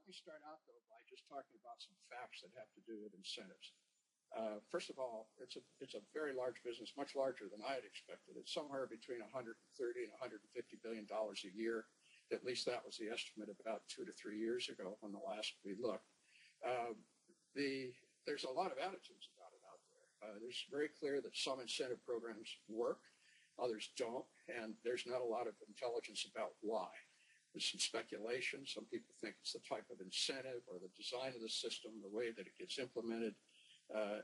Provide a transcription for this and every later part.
me start out, though, by just talking about some facts that have to do with incentives. First of all, it's a very large business, much larger than I had expected. It's somewhere between 130 and 150 billion dollars a year. At least that was the estimate about 2 to 3 years ago when the last we looked. There's a lot of attitudes about it out there. There's very clear that some incentive programs work, others don't, and there's not a lot of intelligence about why. There's some speculation. Some people think it's the type of incentive or the design of the system, the way that it gets implemented.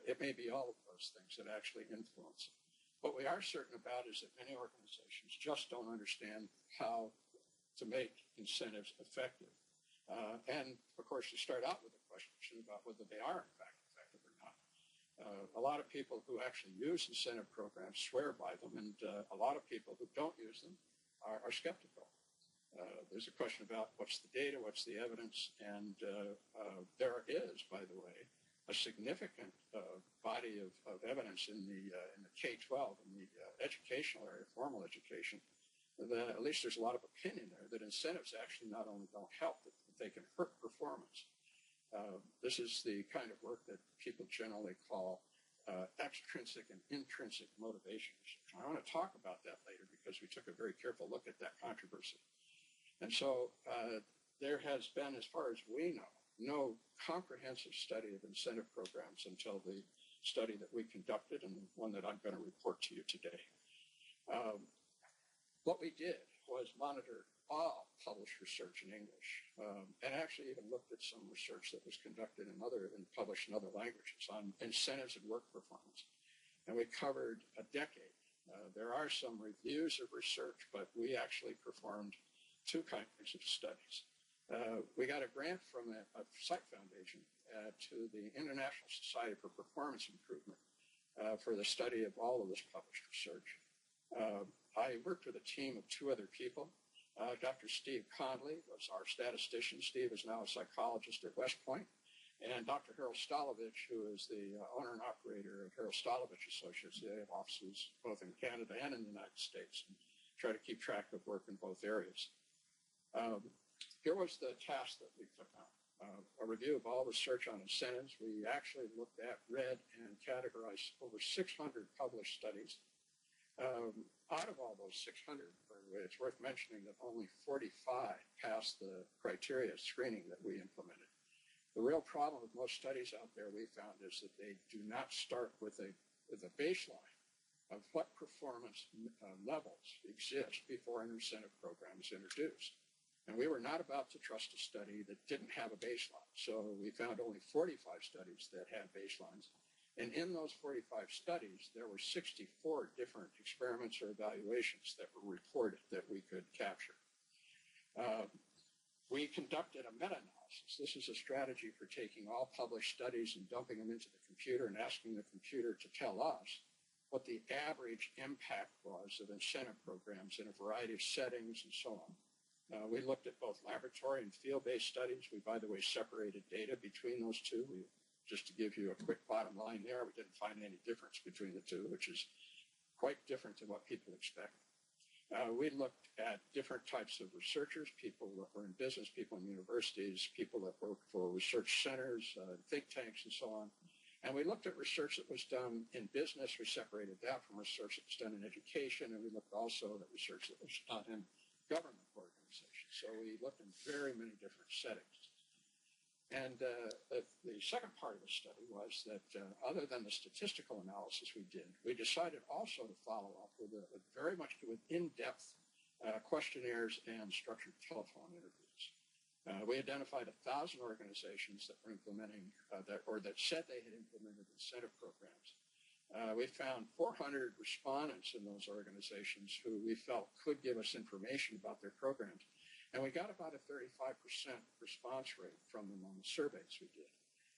It may be all of those things that actually influence it. What we are certain about is that many organizations just don't understand how to make incentives effective. And, of course, you start out with a question about whether they are, in fact, effective or not. A lot of people who actually use incentive programs swear by them, and a lot of people who don't use them are skeptical. There's a question about what's the data, what's the evidence, and there is, by the way, a significant body of evidence in the K-12, in the educational area, formal education, that at least there's a lot of opinion there that incentives actually not only don't help, but they can hurt performance. This is the kind of work that people generally call extrinsic and intrinsic motivation. I want to talk about that later because we took a very careful look at that controversy. And so there has been, as far as we know, no comprehensive study of incentive programs until the study that we conducted and the one that I'm going to report to you today. What we did was monitor all published research in English, and actually even looked at some research that was conducted and published in other languages on incentives and work performance. And we covered a decade. There are some reviews of research, but we actually performed 2 kinds of studies. We got a grant from a site foundation to the International Society for Performance Improvement for the study of all of this published research. I worked with a team of 2 other people. Dr. Steve Conley was our statistician. Steve is now a psychologist at West Point. And Dr. Harold Stolovich, who is the owner and operator of Harold Stolovich Associates. They have offices both in Canada and in the United States, and try to keep track of work in both areas. Here was the task that we took on. A review of all research on incentives. We actually looked at, read, and categorized over 600 published studies. Out of all those 600, it's worth mentioning that only 45 passed the criteria screening that we implemented. The real problem with most studies out there, we found, is that they do not start with a baseline of what performance levels exist before an incentive program is introduced. And we were not about to trust a study that didn't have a baseline. So we found only 45 studies that had baselines. And in those 45 studies, there were 64 different experiments or evaluations that were reported that we could capture. We conducted a meta-analysis. This is a strategy for taking all published studies and dumping them into the computer and asking the computer to tell us what the average impact was of incentive programs in a variety of settings and so on. We looked at both laboratory and field-based studies. We, by the way, separated data between those 2. Just to give you a quick bottom line there, we didn't find any difference between the 2, which is quite different than what people expect. We looked at different types of researchers, people that were in business, people in universities, people that work for research centers, think tanks, and so on. And we looked at research that was done in business. We separated that from research that was done in education, and we looked also at research that was done in government organizations. So we looked in very many different settings. And the second part of the study was that other than the statistical analysis we did, we decided also to follow up with very much with in-depth questionnaires and structured telephone interviews. We identified 1,000 organizations that were implementing that said they had implemented incentive programs. We found 400 respondents in those organizations who we felt could give us information about their programs. And we got about a 35% response rate from them on the surveys we did.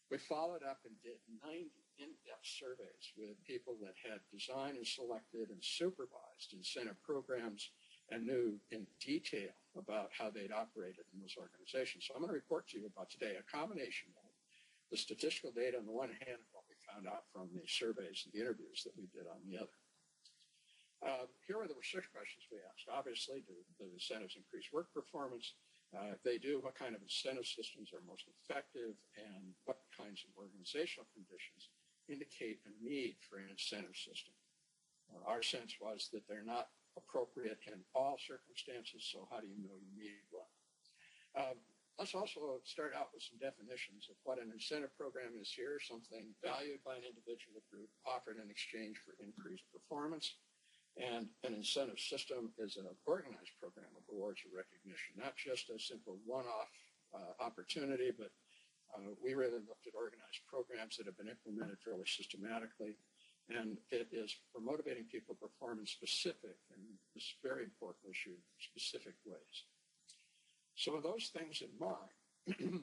We followed up and did 90 in-depth surveys with people that had designed and selected and supervised incentive programs and knew in detail about how they'd operated in those organizations. So I'm going to report to you about today a combination of the statistical data on the one hand and what we found out from the surveys and the interviews that we did on the other. Here are the research questions we asked. Obviously, do the incentives increase work performance? They do what kind of incentive systems are most effective and what kinds of organizational conditions indicate a need for an incentive system. Our sense was that they're not appropriate in all circumstances, so how do you know you need one? Let's also start out with some definitions of what an incentive program is here, something valued by an individual group offered in exchange for increased performance. And an incentive system is an organized program of awards or recognition, not just a simple one-off opportunity, but we really looked at organized programs that have been implemented fairly systematically. And it is for motivating people to perform in specific, and this very important issue, specific ways. So with those things in mind,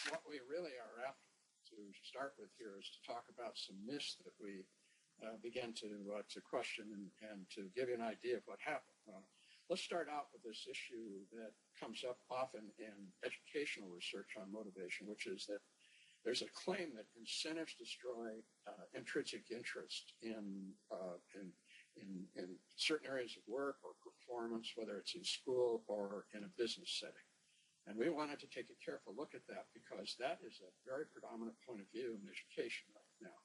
what we really are after to start with here is to talk about some myths that we began to question and to give you an idea of what happened. Let's start out with this issue that comes up often in educational research on motivation, which is that there's a claim that incentives destroy intrinsic interest in certain areas of work or performance, whether it's in school or in a business setting. And we wanted to take a careful look at that because that is a very predominant point of view in education right now.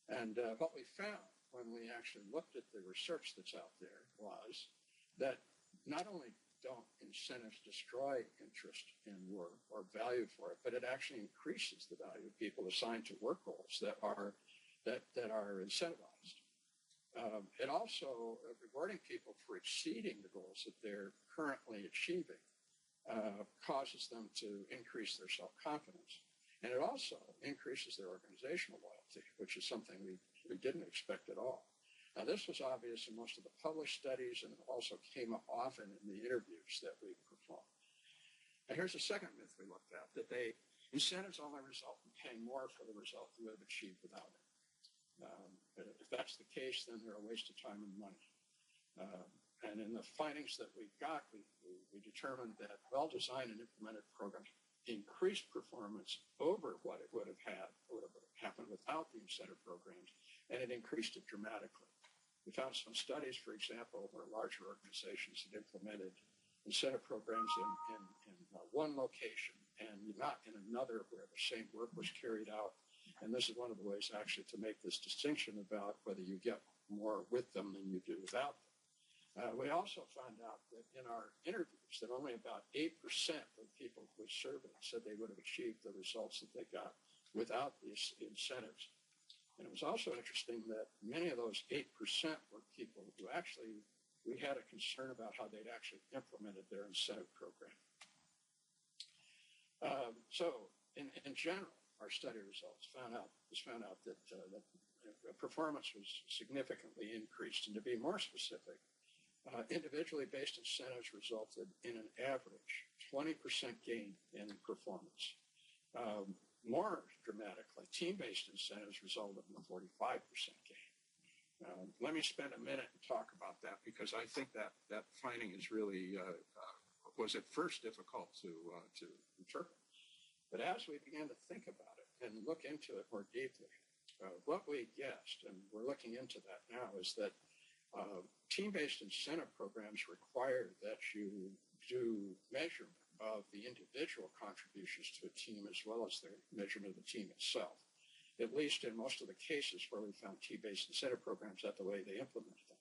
And what we found when we actually looked at the research that's out there was that not only don't incentives destroy interest in work or value for it, but it actually increases the value of people assigned to work roles that are incentivized. It also, rewarding people for exceeding the goals that they're currently achieving causes them to increase their self-confidence. And it also increases their organizational loyalty, which is something we didn't expect at all. Now, this was obvious in most of the published studies, and it also came up often in the interviews that we performed. And here's a second myth we looked at, that incentives only result in paying more for the result you would have achieved without it. If that's the case, then they're a waste of time and money. And in the findings that we got, we determined that well-designed and implemented programs increased performance over what it would have happened without the incentive programs, and it increased it dramatically. We found some studies, for example, where larger organizations had implemented incentive programs in one location and not in another where the same work was carried out. And this is one of the ways actually to make this distinction about whether you get more with them than you do without them. We also found out that in our interviews that only about 8% of people we surveyed said they would have achieved the results that they got without these incentives. And it was also interesting that many of those 8% were people who actually, we had a concern about how they'd actually implemented their incentive program. So in general, our study results found out that performance was significantly increased. And to be more specific, individually based incentives resulted in an average 20% gain in performance. More dramatically, team-based incentives resulted in a 45% gain. Let me spend a minute and talk about that because I think that finding is really was at first difficult to interpret. But as we began to think about it and look into it more deeply, what we guessed, and we're looking into that now, is that team-based incentive programs require that you do measurement of the individual contributions to a team as well as the measurement of the team itself. At least in most of the cases where we found team-based incentive programs, that's the way they implemented them.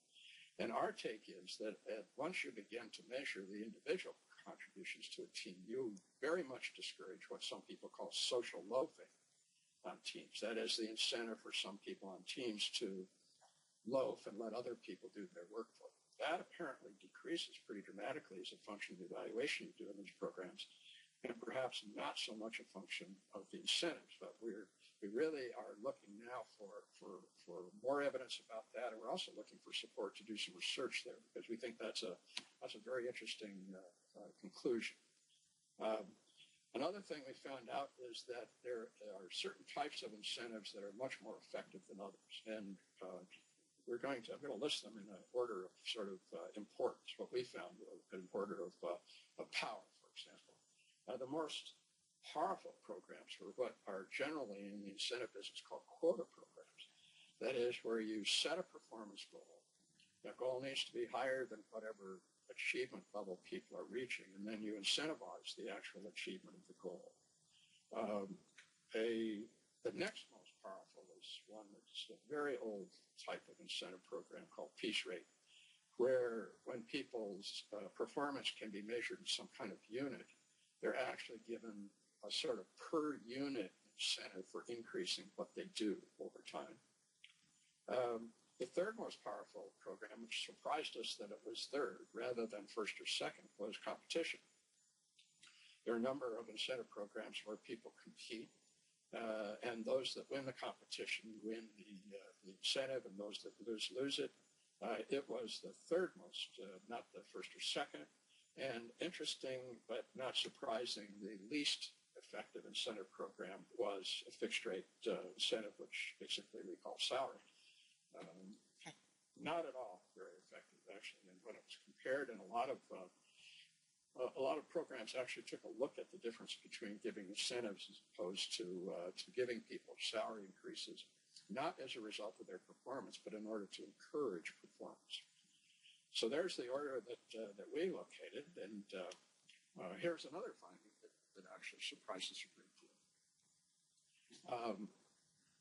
And our take is that once you begin to measure the individual contributions to a team, you very much discourage what some people call social loafing on teams. That is the incentive for some people on teams to loaf and let other people do their work for them. That apparently decreases pretty dramatically as a function of the evaluation you do in these programs, and perhaps not so much a function of the incentives. But we really are looking now for more evidence about that, and we're also looking for support to do some research there because we think that's a very interesting conclusion. Another thing we found out is that there are certain types of incentives that are much more effective than others, and I'm going to list them in an order of sort of importance. What we found in order of power, for example. The most powerful programs are what are generally in the incentive business called quota programs. That is where you set a performance goal. That goal needs to be higher than whatever achievement level people are reaching, and then you incentivize the actual achievement of the goal. The next most powerful is one that's a very old type of incentive program called piece rate, where when people's performance can be measured in some kind of unit, they're actually given a sort of per unit incentive for increasing what they do over time. The third most powerful program, which surprised us that it was third rather than first or second, was competition. There are a number of incentive programs where people compete, and those that win the competition win the incentive, and those that lose it. It was the third most, not the first or second. And interesting, but not surprising, the least effective incentive program was a fixed rate incentive, which basically we call salary. Not at all very effective, actually. And when it was compared, and a lot of programs actually took a look at the difference between giving incentives as opposed to giving people salary increases, not as a result of their performance, but in order to encourage performance. So there's the order that we located, and here's another finding that actually surprises a great deal.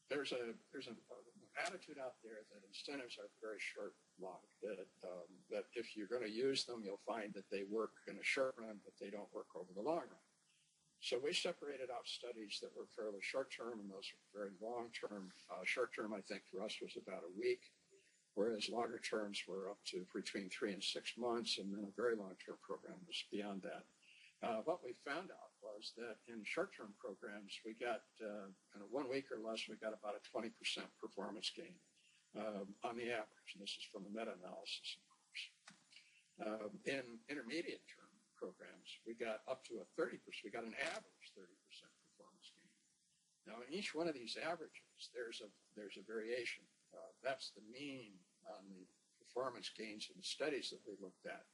There's an attitude out there that incentives are very short-lived, that if you're going to use them, you'll find that they work in the short run, but they don't work over the long run. So we separated out studies that were fairly short-term, and those were very long-term. Short-term, I think, for us was about a week, whereas longer terms were up to between 3 and 6 months, and then a very long-term program was beyond that. What we found out was that in short-term programs, we got, in 1 week or less, we got about a 20% performance gain on the average, and this is from a meta-analysis, of course. In intermediate-term programs, we got up to a 30%, we got an average 30% performance gain. Now, in each one of these averages, there's a variation. That's the mean on the performance gains in the studies that we looked at.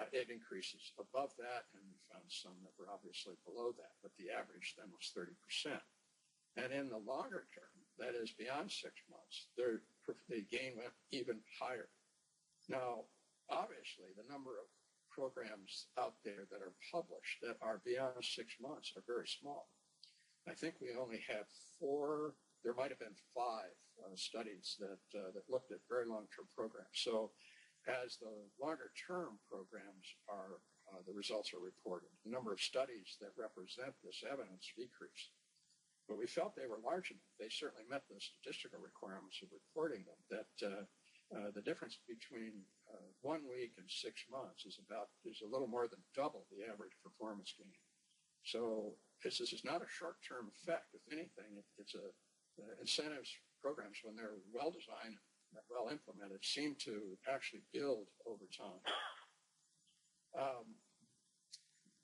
It increases above that, and we found some that were obviously below that, but the average then was 30%. And in the longer term, that is beyond 6 months, the gain went even higher. Now, obviously, the number of programs out there that are published that are beyond 6 months are very small. I think we only had 4, there might have been 5 studies that looked at very long-term programs. So as the longer-term programs are, the results are reported, the number of studies that represent this evidence decreased. But we felt they were large enough. They certainly met the statistical requirements of reporting them, that the difference between 1 week and 6 months is a little more than double the average performance gain. So this is not a short-term effect. If anything, it's incentives programs, when they're well-designed, well implemented, seem to actually build over time.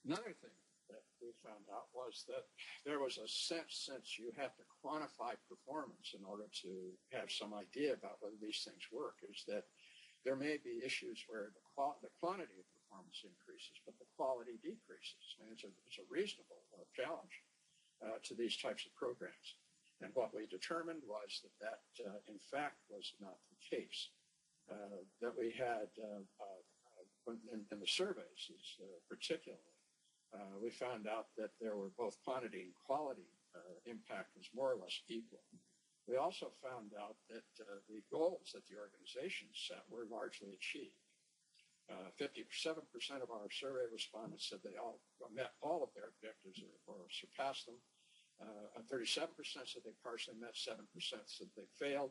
Another thing that we found out was that there was a sense, since you have to quantify performance in order to have some idea about whether these things work, is that there may be issues where the quantity of performance increases, but the quality decreases. And it's a reasonable challenge to these types of programs. And what we determined was that in fact, was not the case. That we had, in the surveys particularly, we found out that there were both quantity and quality impact was more or less equal. We also found out that the goals that the organization set were largely achieved. 57% of our survey respondents said they all met all of their objectives or surpassed them. 37% said they partially met, 7% said they failed.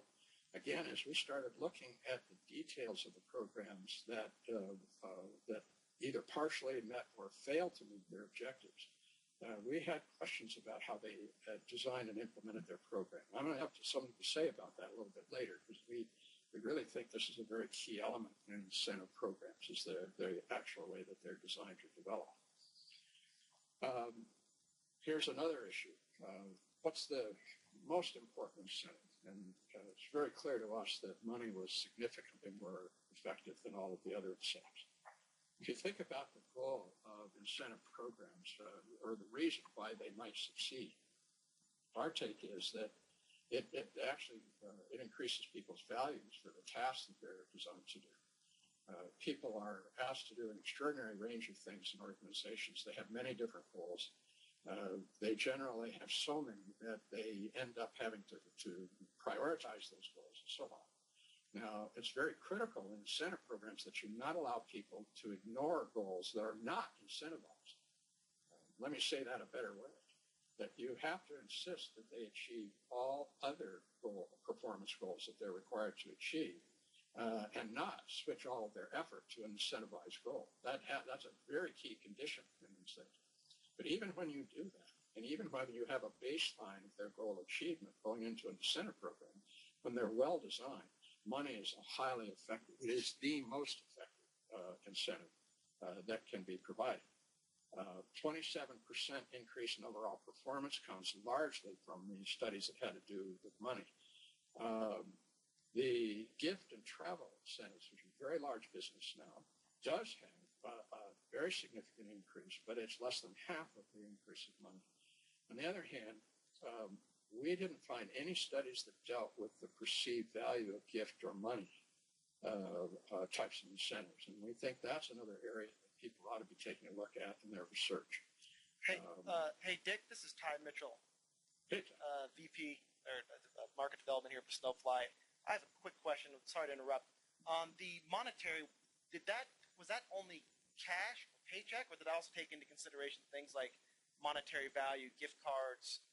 Again, as we started looking at the details of the programs that either partially met or failed to meet their objectives, we had questions about how they designed and implemented their program. I'm going to have something to say about that a little bit later, because we really think this is a very key element in incentive programs, is the actual way that they're designed or developed. Here's another issue. What's the most important incentive? And it's very clear to us that money was significantly more effective than all of the other incentives. If you think about the goal of incentive programs, or the reason why they might succeed, our take is that it actually increases people's values for the tasks that they're designed to do. People are asked to do an extraordinary range of things in organizations. They have many different goals. They generally have so many that they end up having to prioritize those goals and so on. Now, it's very critical in incentive programs that you not allow people to ignore goals that are not incentivized. Let me say that a better way, that you have to insist that they achieve all other performance goals that they're required to achieve, and not switch all of their effort to an incentivized goal. That's a very key condition in incentives. But even when you do that, and even when you have a baseline of their goal achievement going into an incentive program, when they're well designed, money is highly effective. It is the most effective incentive that can be provided. 27% increase in overall performance comes largely from the studies that had to do with money. The gift and travel incentives, which is a very large business now, does have a very significant increase, but it's less than half of the increase of money. On the other hand, we didn't find any studies that dealt with the perceived value of gift or money types of incentives, and we think that's another area that people ought to be taking a look at in their research. Hey, Dick, this is Ty Mitchell, VP or Market Development here for Snowfly. I have a quick question. Sorry to interrupt. The monetary, was that only cash or paycheck, or did it also take into consideration things like monetary value, gift cards,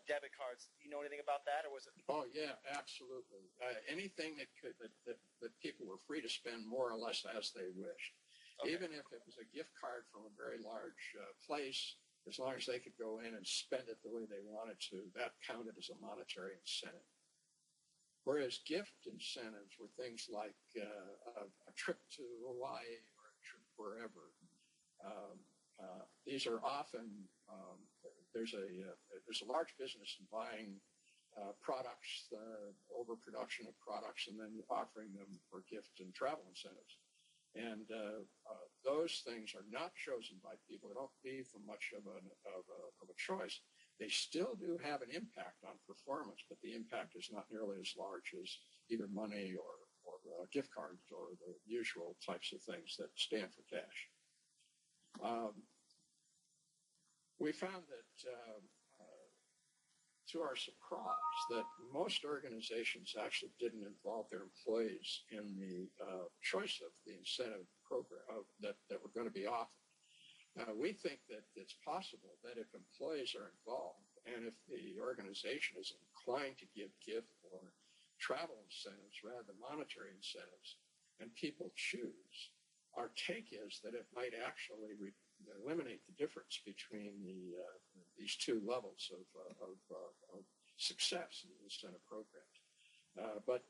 debit cards? Do you know anything about that, or was it? Oh yeah, absolutely. Anything that people were free to spend more or less as they wished. Okay. Even if it was a gift card from a very large place, as long as they could go in and spend it the way they wanted to, that counted as a monetary incentive. Whereas gift incentives were things like a trip to Hawaii or a trip wherever. These are often there's a large business in buying products, overproduction of products, and then offering them for gift and travel incentives. And those things are not chosen by people. They don't leave them much of a choice. They still do have an impact on performance, but the impact is not nearly as large as either money or gift cards or the usual types of things that stand for cash. We found that, to our surprise, that most organizations actually didn't involve their employees in the choice of the incentive program that were going to be offered. We think that it's possible that if employees are involved and if the organization is inclined to give gift or travel incentives rather than monetary incentives, and people choose, our take is that it might actually eliminate the difference between these two levels of success in the incentive programs. But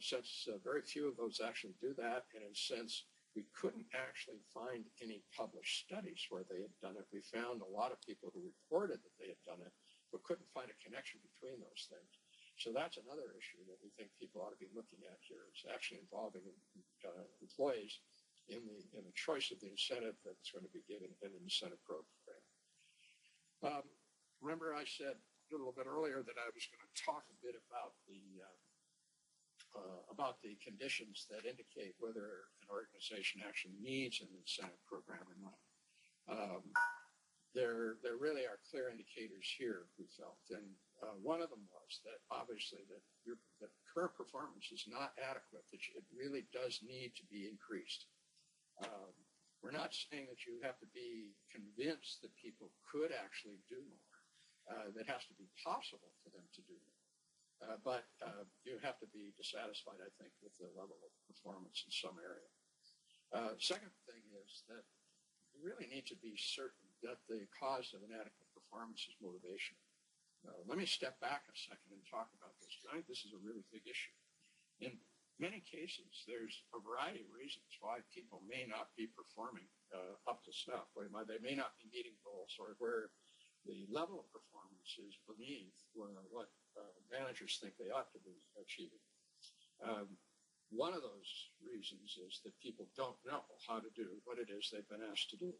since very few of those actually do that, and in a sense we couldn't actually find any published studies where they had done it. We found a lot of people who reported that they had done it, but couldn't find a connection between those things. So that's another issue that we think people ought to be looking at here, is actually involving employees in the choice of the incentive that's going to be given in an incentive program. Remember I said a little bit earlier that I was going to talk a bit about the conditions that indicate whether an organization actually needs an incentive program or not. There really are clear indicators here, we felt, and one of them was that obviously that current performance is not adequate, that it really does need to be increased. We're not saying that you have to be convinced that people could actually do more. That has to be possible for them to do more. But you have to be dissatisfied, I think, with the level of performance in some area. Second thing is that you really need to be certain that the cause of inadequate performance is motivation. Let me step back a second and talk about this. I think this is a really big issue. In many cases, there's a variety of reasons why people may not be performing up to snuff. They may not be meeting goals, or where the level of performance is beneath what managers think they ought to be achieving. One of those reasons is that people don't know how to do what it is they've been asked to do.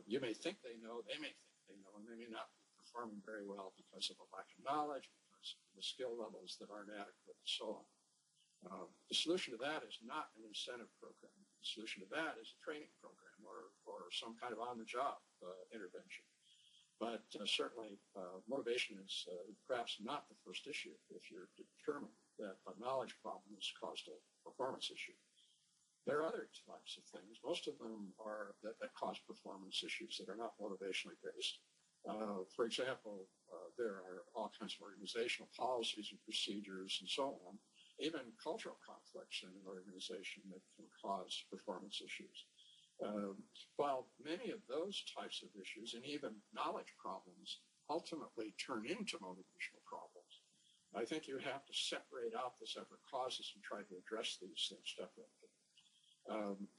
You may think they know, they may think they know, and they may not be performing very well because of a lack of knowledge, because of the skill levels that aren't adequate, and so on. The solution to that is not an incentive program. The solution to that is a training program or some kind of on-the-job intervention. But certainly, motivation is perhaps not the first issue if you're determined that a knowledge problem has caused a performance issue. There are other types of things. Most of them are that cause performance issues that are not motivationally based. For example, there are all kinds of organizational policies and procedures and so on, even cultural conflicts in an organization that can cause performance issues. While many of those types of issues and even knowledge problems ultimately turn into motivational problems, I think you have to separate out the separate causes and try to address these things separately.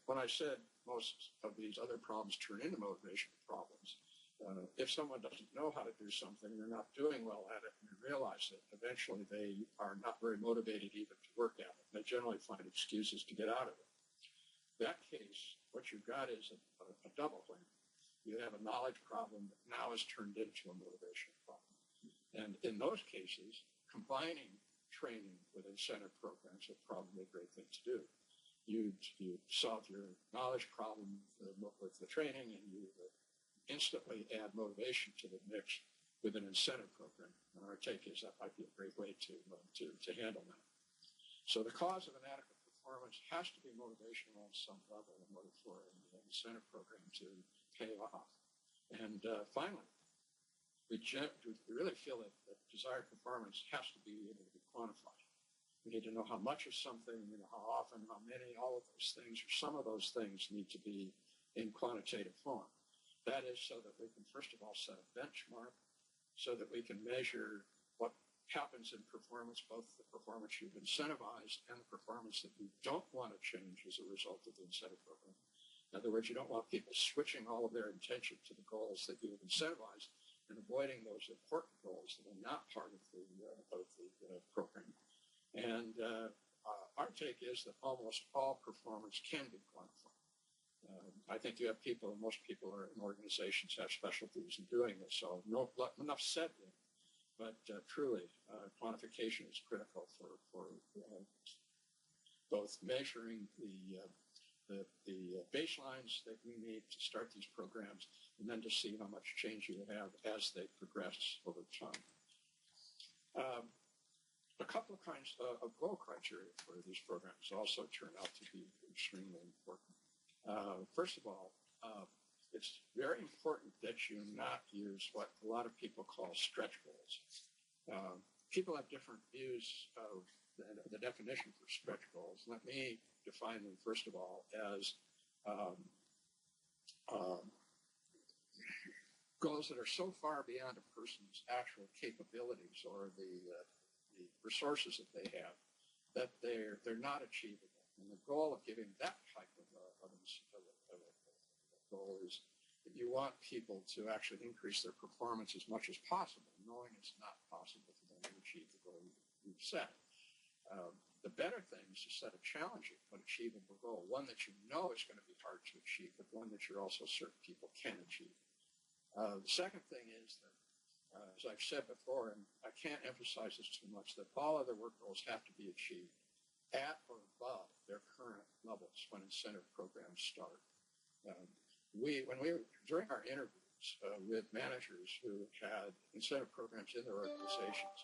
When I said most of these other problems turn into motivational problems, if someone doesn't know how to do something, they're not doing well at it, and they realize it, eventually they are not very motivated even to work at it. They generally find excuses to get out of it. In that case, what you've got is a double whammy. You have a knowledge problem that now is turned into a motivational problem. And in those cases, combining training with incentive programs is probably a great thing to do. You solve your knowledge problem with the training, and you instantly add motivation to the mix with an incentive program. And our take is that might be a great way to handle that. So the cause of inadequate performance has to be motivational on some level in order for an incentive program to pay off. And finally, we really feel that desired performance has to be able to be quantified. We need to know how much of something, how often, how many, all of those things, or some of those things need to be in quantitative form. That is so that we can, first of all, set a benchmark so that we can measure what happens in performance, both the performance you've incentivized and the performance that you don't want to change as a result of the incentive program. In other words, you don't want people switching all of their attention to the goals that you have incentivized and avoiding those important goals that are not part of the program. And our take is that almost all performance can be quantified. I think you have most people in organizations have specialties in doing this, so enough said there. But truly, quantification is critical for both measuring the baselines that we need to start these programs, and then to see how much change you have as they progress over time. A couple of kinds of goal criteria for these programs also turn out to be extremely important. First of all, it's very important that you not use what a lot of people call stretch goals. People have different views of the definition for stretch goals. Let me define them, first of all, as goals that are so far beyond a person's actual capabilities or the resources that they have that they're not achievable. And the goal of giving that type of a goal is that you want people to actually increase their performance as much as possible, knowing it's not possible for them to achieve the goal you've set. The better thing is to set a challenging but achievable goal, one that you know is going to be hard to achieve, but one that you're also certain people can achieve. The second thing is that, as I've said before, and I can't emphasize this too much, that all other work goals have to be achieved at or above their current levels when incentive programs start. During our interviews with managers who had incentive programs in their organizations,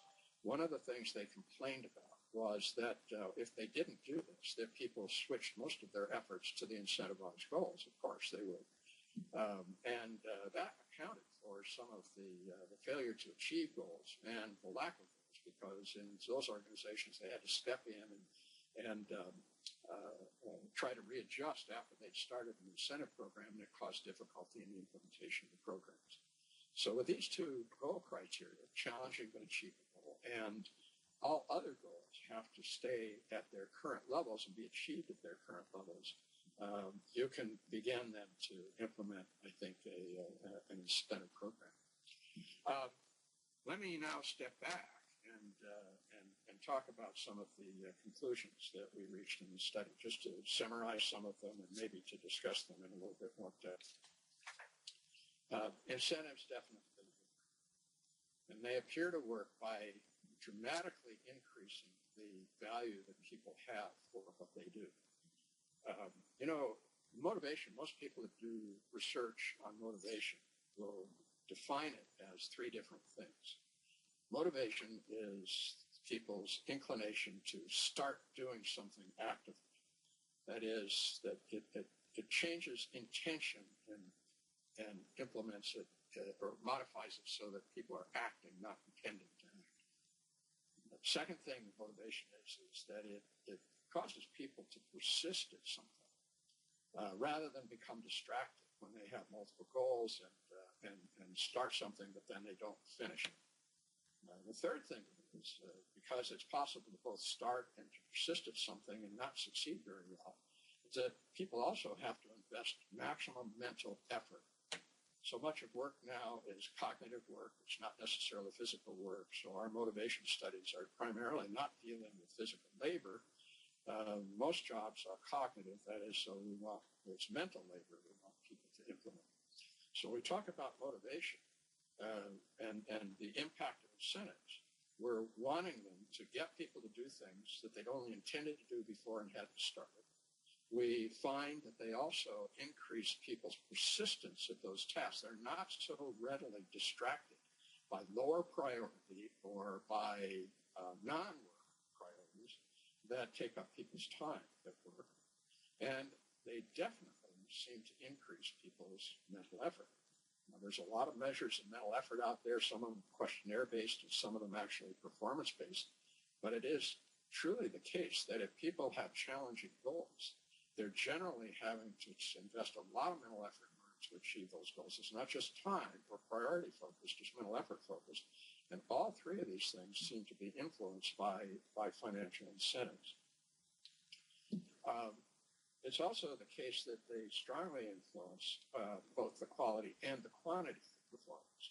one of the things they complained about was that if they didn't do this, that people switched most of their efforts to the incentivized goals. Of course, they would. And that accounted for some of the failure to achieve goals and the lack of goals, because in those organizations they had to step in and try to readjust after they'd started an incentive program, and it caused difficulty in the implementation of the programs. So with these two goal criteria, challenging but achievable, and all other goals have to stay at their current levels and be achieved at their current levels, you can begin then to implement, I think, an incentive program. Let me now step back and talk about some of the conclusions that we reached in the study, just to summarize some of them and maybe to discuss them in a little bit more depth. Incentives definitely work, and they appear to work by dramatically increasing the value that people have for what they do. You know, motivation, most people that do research on motivation will define it as three different things. Motivation is people's inclination to start doing something actively. That is, that it changes intention and implements it or modifies it so that people are acting, not intending to act. The second thing motivation is that it causes people to persist at something rather than become distracted when they have multiple goals and start something, but then they don't finish it. The third thing is because it's possible to both start and to persist at something and not succeed very well, is that people also have to invest maximum mental effort. So much of work now is cognitive work. It's not necessarily physical work. So our motivation studies are primarily not dealing with physical labor. Most jobs are cognitive. That is, so it's mental labor we want people to implement. So we talk about motivation and the impact of incentives. We're wanting them to get people to do things that they'd only intended to do before and hadn't started. We find that they also increase people's persistence at those tasks. They're not so readily distracted by lower priority or by non-work priorities that take up people's time at work. And they definitely seem to increase people's mental effort. Now, there's a lot of measures of mental effort out there, some of them questionnaire-based and some of them actually performance-based. But it is truly the case that if people have challenging goals, they're generally having to invest a lot of mental effort in order to achieve those goals. It's not just time or priority focused, it's mental effort focused. And all three of these things seem to be influenced by financial incentives. It's also the case that they strongly influence both the quality and the quantity of performance.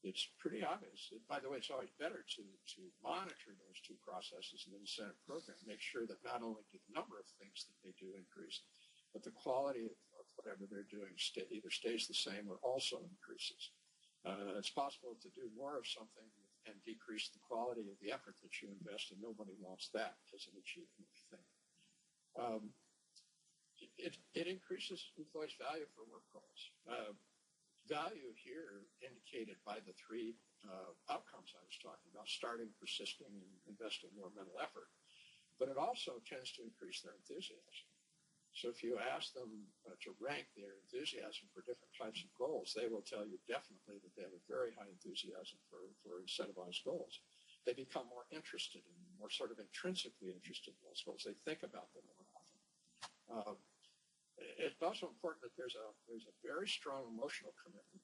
It's pretty obvious. By the way, it's always better to monitor those two processes in the incentive program, make sure that not only do the number of things that they do increase, but the quality of whatever they're doing either stays the same or also increases. It's possible to do more of something and decrease the quality of the effort that you invest, and nobody wants that as an achievement, I think. It increases employees' value for work goals. Value here indicated by the three outcomes I was talking about, starting, persisting, and investing more mental effort. But it also tends to increase their enthusiasm. So if you ask them to rank their enthusiasm for different types of goals, they will tell you definitely that they have a very high enthusiasm for incentivized goals. They become more interested in, more sort of intrinsically interested in those goals. They think about them more often. It's also important that there's a very strong emotional commitment.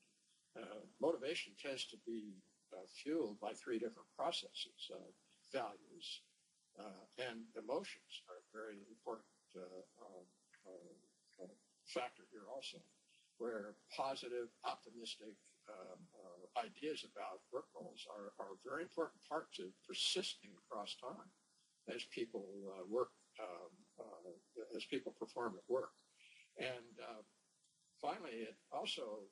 Motivation tends to be fueled by three different processes. Values and emotions are a very important factor here also, where positive, optimistic ideas about work goals are a very important part to persisting across time as people as people perform at work. And finally, it also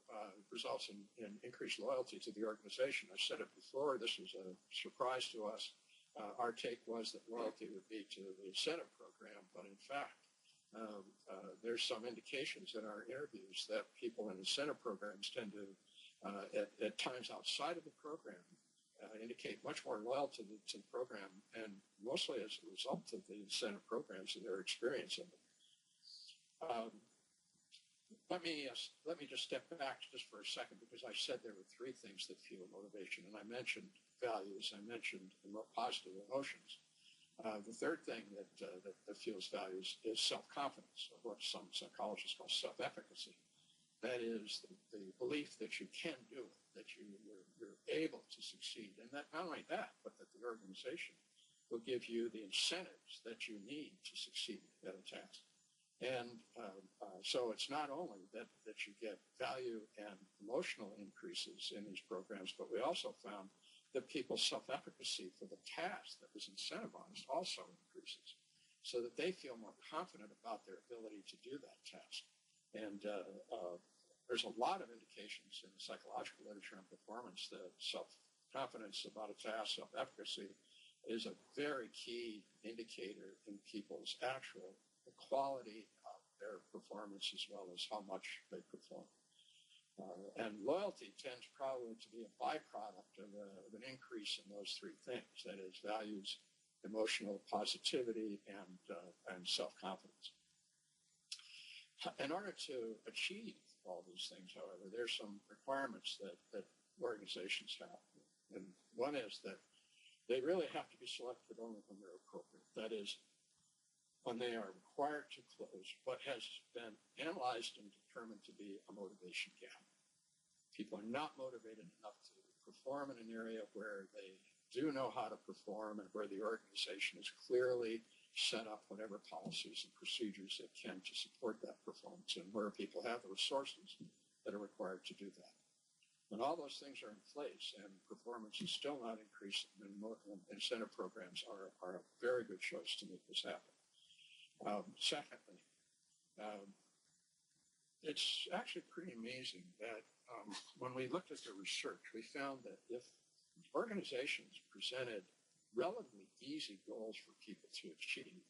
results in increased loyalty to the organization. I said it before, this was a surprise to us. Our take was that loyalty would be to the incentive program, but in fact, there's some indications in our interviews that people in incentive programs tend to, at times outside of the program, indicate much more loyalty to the program, and mostly as a result of the incentive programs and their experience in them. Let me just step back just for a second, because I said there were three things that fuel motivation, and I mentioned values, I mentioned positive emotions. The third thing that fuels values is self-confidence, or what some psychologists call self-efficacy. That is the belief that you can do it, that you're able to succeed, and that not only that, but that the organization will give you the incentives that you need to succeed at a task. And so it's not only that you get value and emotional increases in these programs, but we also found that people's self-efficacy for the task that was incentivized also increases, so that they feel more confident about their ability to do that task. And there's a lot of indications in the psychological literature on performance that self-confidence about a task, self-efficacy, is a very key indicator in people's actual the quality of their performance as well as how much they perform. And loyalty tends probably to be a byproduct of an increase in those three things, that is, values, emotional positivity, and self-confidence. In order to achieve all these things, however, there's some requirements that organizations have. And one is that they really have to be selected only when they're appropriate. That is, when they are required to close what has been analyzed and determined to be a motivation gap. People are not motivated enough to perform in an area where they do know how to perform and where the organization has clearly set up whatever policies and procedures it can to support that performance, and where people have the resources that are required to do that. When all those things are in place and performance is still not increasing, then incentive programs are a very good choice to make this happen. Secondly, it's actually pretty amazing that when we looked at the research, we found that if organizations presented relatively easy goals for people to achieve,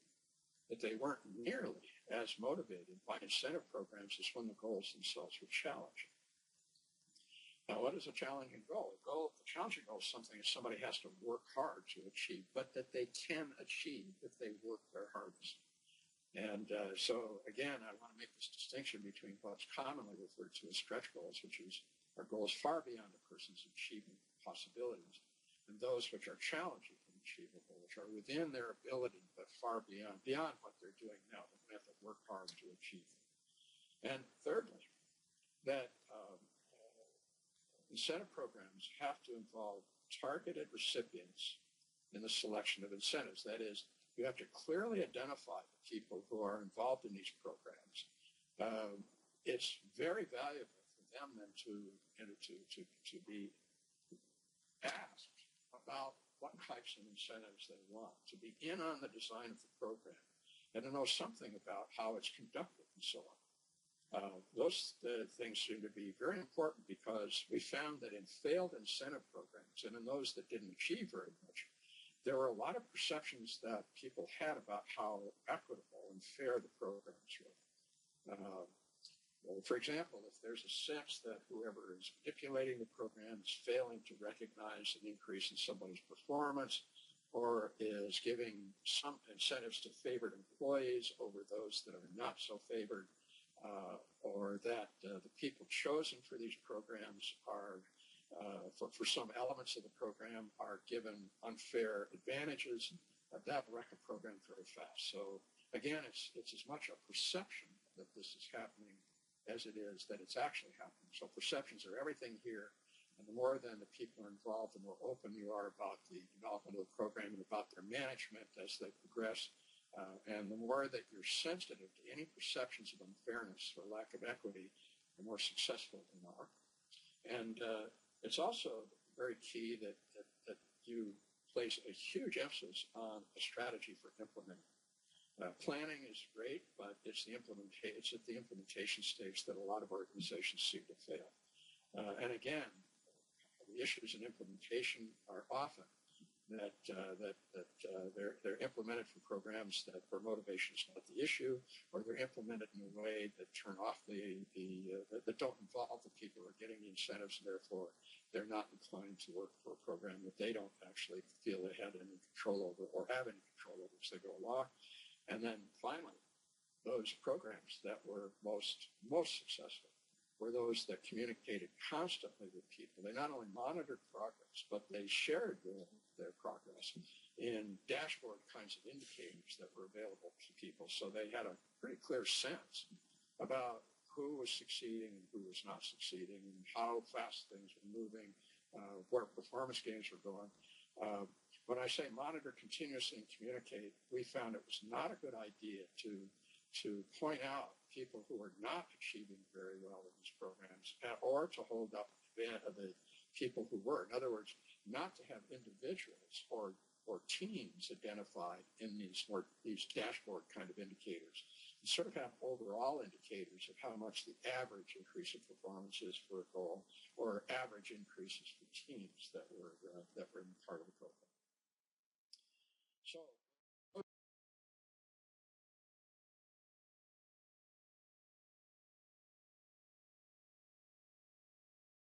that they weren't nearly as motivated by incentive programs as when the goals themselves were challenging. Now, what is a challenging goal? A challenging goal is something that somebody has to work hard to achieve, but that they can achieve if they work their hardest. And so, again, I want to make this distinction between what's commonly referred to as stretch goals, which are goals far beyond a person's achievement possibilities, and those which are challenging and achievable, which are within their ability but far beyond what they're doing now, that they have to work hard to achieve. And thirdly, that incentive programs have to involve targeted recipients in the selection of incentives. That is, you have to clearly identify the people who are involved in these programs. It's very valuable for them then to be asked about what types of incentives they want, to be in on the design of the program, and to know something about how it's conducted and so on. Those things seem to be very important because we found that in failed incentive programs and in those that didn't achieve very much, there were a lot of perceptions that people had about how equitable and fair the programs were. For example, if there's a sense that whoever is manipulating the program is failing to recognize an increase in somebody's performance, or is giving some incentives to favored employees over those that are not so favored, or that the people chosen for these programs are, for some elements of the program, are given unfair advantages, that will wreck a program very fast. So again, it's as much a perception that this is happening as it is that it's actually happening. So perceptions are everything here, and the more then the people are involved, the more open you are about the development of the program and about their management as they progress. And the more that you're sensitive to any perceptions of unfairness or lack of equity, the more successful you are. And it's also very key that you place a huge emphasis on a strategy for implementing. Planning is great, but it's at the implementation stage that a lot of organizations seem to fail. And again, the issues in implementation are often that they're implemented for programs where motivation is not the issue, or they're implemented in a way that turn off that don't involve the people who are getting the incentives, and therefore they're not inclined to work for a program that they don't actually feel they have any control over or have any control over as they go along. And then finally, those programs that were most successful were those that communicated constantly with people. They not only monitored progress, but they shared their progress in dashboard kinds of indicators that were available to people. So they had a pretty clear sense about who was succeeding and who was not succeeding, and how fast things were moving, where performance gains were going. When I say monitor continuously and communicate, we found it was not a good idea to point out people who are not achieving very well in these programs, or to hold up the people who were. In other words, not to have individuals or teams identified in these dashboard kind of indicators. You sort of have overall indicators of how much the average increase of performance is for a goal, or average increases for teams that were part of the program. So